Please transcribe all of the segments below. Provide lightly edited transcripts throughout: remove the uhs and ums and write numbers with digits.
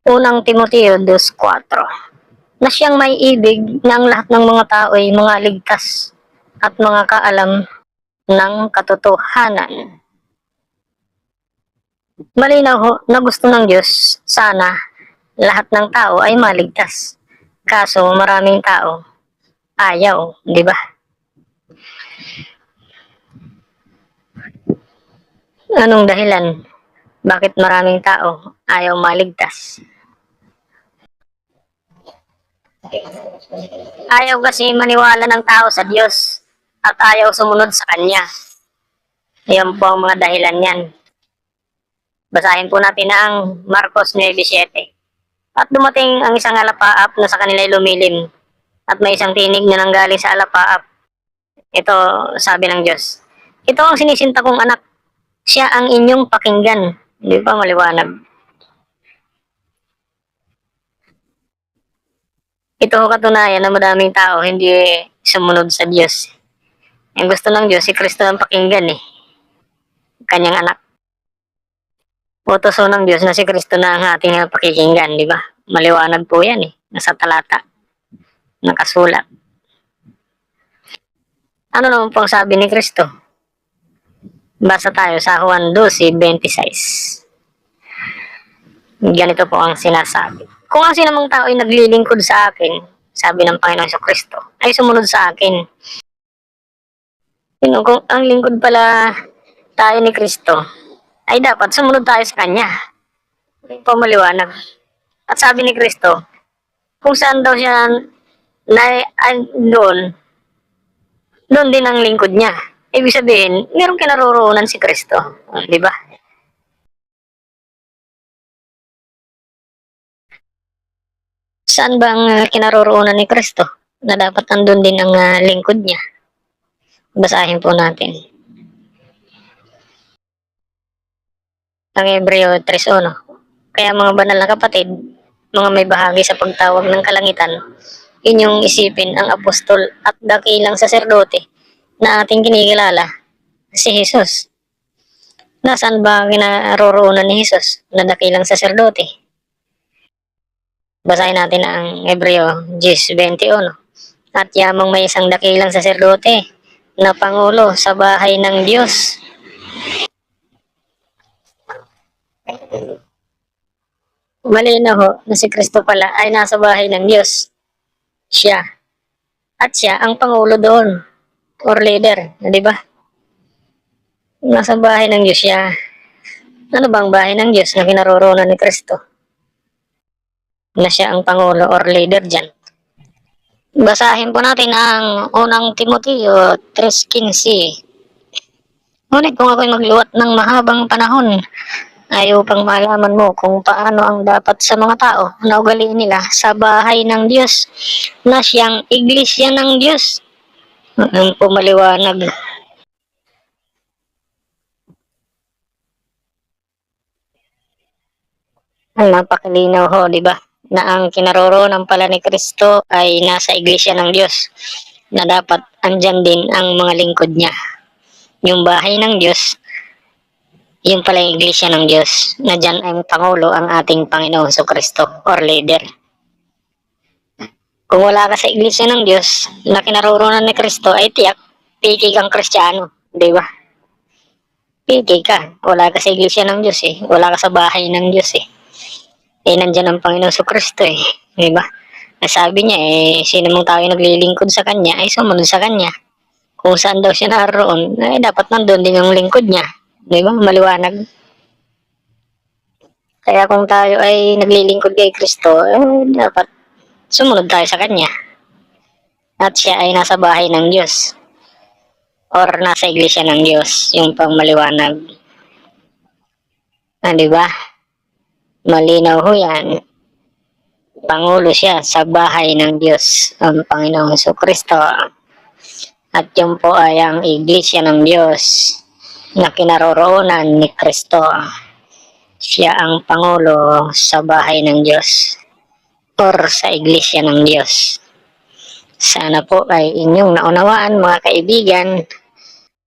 Unang Timoteo 2:4 na siyang may ibig na ang lahat ng mga tao ay mga ligtas at mga kaalam ng katotohanan. Malinaw ho na gusto ng Diyos sana lahat ng tao ay maligtas. Kaso maraming tao ayaw, di ba? Anong dahilan? Bakit maraming tao ayaw maligtas? Ayaw kasi maniwala ng tao sa Diyos at ayaw sumunod sa Kanya. Yan po ang mga dahilan yan. Basahin po natin na ang Marcos 9:7. At dumating ang isang alapaap na sa kanila lumilim at may isang tinig na nanggaling sa alapaap. Ito, sabi ng Diyos, ito ang sinisinta kong anak, siya ang inyong pakinggan. Hindi ba maliwanag? Ito ho katunayan na madaming tao hindi sumunod sa Diyos. Ang gusto ng Diyos, si Kristo ang pakinggan kanyang anak. Utos ho ng Diyos na si Kristo na ang ating pakikinggan, di ba? Maliwanag po yan nasa talata. Nakasulat. Ano naman po ang sabi ni Kristo? Basa tayo sa Juan 12:26. Ganito po ang sinasabi. Kung ang sinamang tao ay naglilingkod sa akin, sabi ng Panginoon sa Kristo, ay sumunod sa akin. Kung ang lingkod pala tayo ni Kristo, ay dapat sumunod tayo sa Kanya. Ito po maliwanag. At sabi ni Kristo, kung saan daw siya doon din ang lingkod niya. Ibig sabihin, mayroong kinaroroonan si Kristo. Di ba? Saan ba ang kinaroroonan ni Kristo? Na dapat andun din ang lingkod niya. Basahin po natin. Ang Hebreo 3:1. Kaya mga banal na kapatid, mga may bahagi sa pagtawag ng kalangitan, inyong isipin ang apostol at dakilang saserdote na ating kinikilala, si Jesus. Nasaan ba kinaroroonan ni Jesus na dakilang saserdote? Basahin natin ang Hebreo 10:21. At yamang may isang dakilang saserdote na pangulo sa bahay ng Diyos. Malinaw ho na si Kristo pala ay nasa bahay ng Diyos. Siya. At siya ang pangulo doon. Or leader. Di ba? Nasa bahay ng Diyos siya. Ano bang bahay ng Diyos na kinaroroonan ni Kristo? Na siya ang pangulo or leader dyan. Basahin po natin ang unang Timoteo 3:15. Ngunit kung ako'y magluwat ng mahabang panahon, ayaw pang malaman mo kung paano ang dapat sa mga tao na ugaliin nila sa bahay ng Diyos na siyang iglesia ng Diyos. Ang pumaliwanag. Ang napakalinaw ho, di ba? Na ang kinaroroonan pala ni Kristo ay nasa iglesia ng Diyos na dapat andyan din ang mga lingkod niya. Yung bahay ng Diyos, yung pala yung iglesia ng Diyos na dyan ay pangulo ang ating Panginoon sa Kristo or leader. Kung wala ka sa iglesia ng Diyos na kinaroroonan ni Kristo ay tiyak, piki kang Kristiyano, di ba? Piki ka, wala ka sa iglesia ng Diyos wala ka sa bahay ng Diyos nandyan ang Panginoon sa Kristo di ba? Sabi niya sino mong tao naglilingkod sa Kanya ay sumunod sa Kanya. Kung saan daw siya naroon, ay dapat nandun din yung lingkod niya. Di ba? Maliwanag. Kaya kung tayo ay naglilingkod kay Kristo, dapat sumunod tayo sa Kanya. At siya ay nasa bahay ng Diyos. Or nasa iglesia ng Diyos. Yung pang maliwanag. Di ba? Malinaw ho yan. Pangulo siya sa bahay ng Diyos, ang Panginoong Kristo. At yun po ay ang iglesia ng Diyos na kinaroroonan ni Kristo. Siya ang pangulo sa bahay ng Diyos or sa iglesia ng Diyos. Sana po ay inyong naunawaan mga kaibigan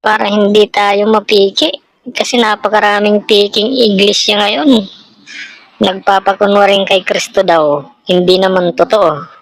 para hindi tayo mapiki kasi napakaraming piking iglesia ngayon. nagpapakunwaring kay Kristo daw, hindi naman totoo.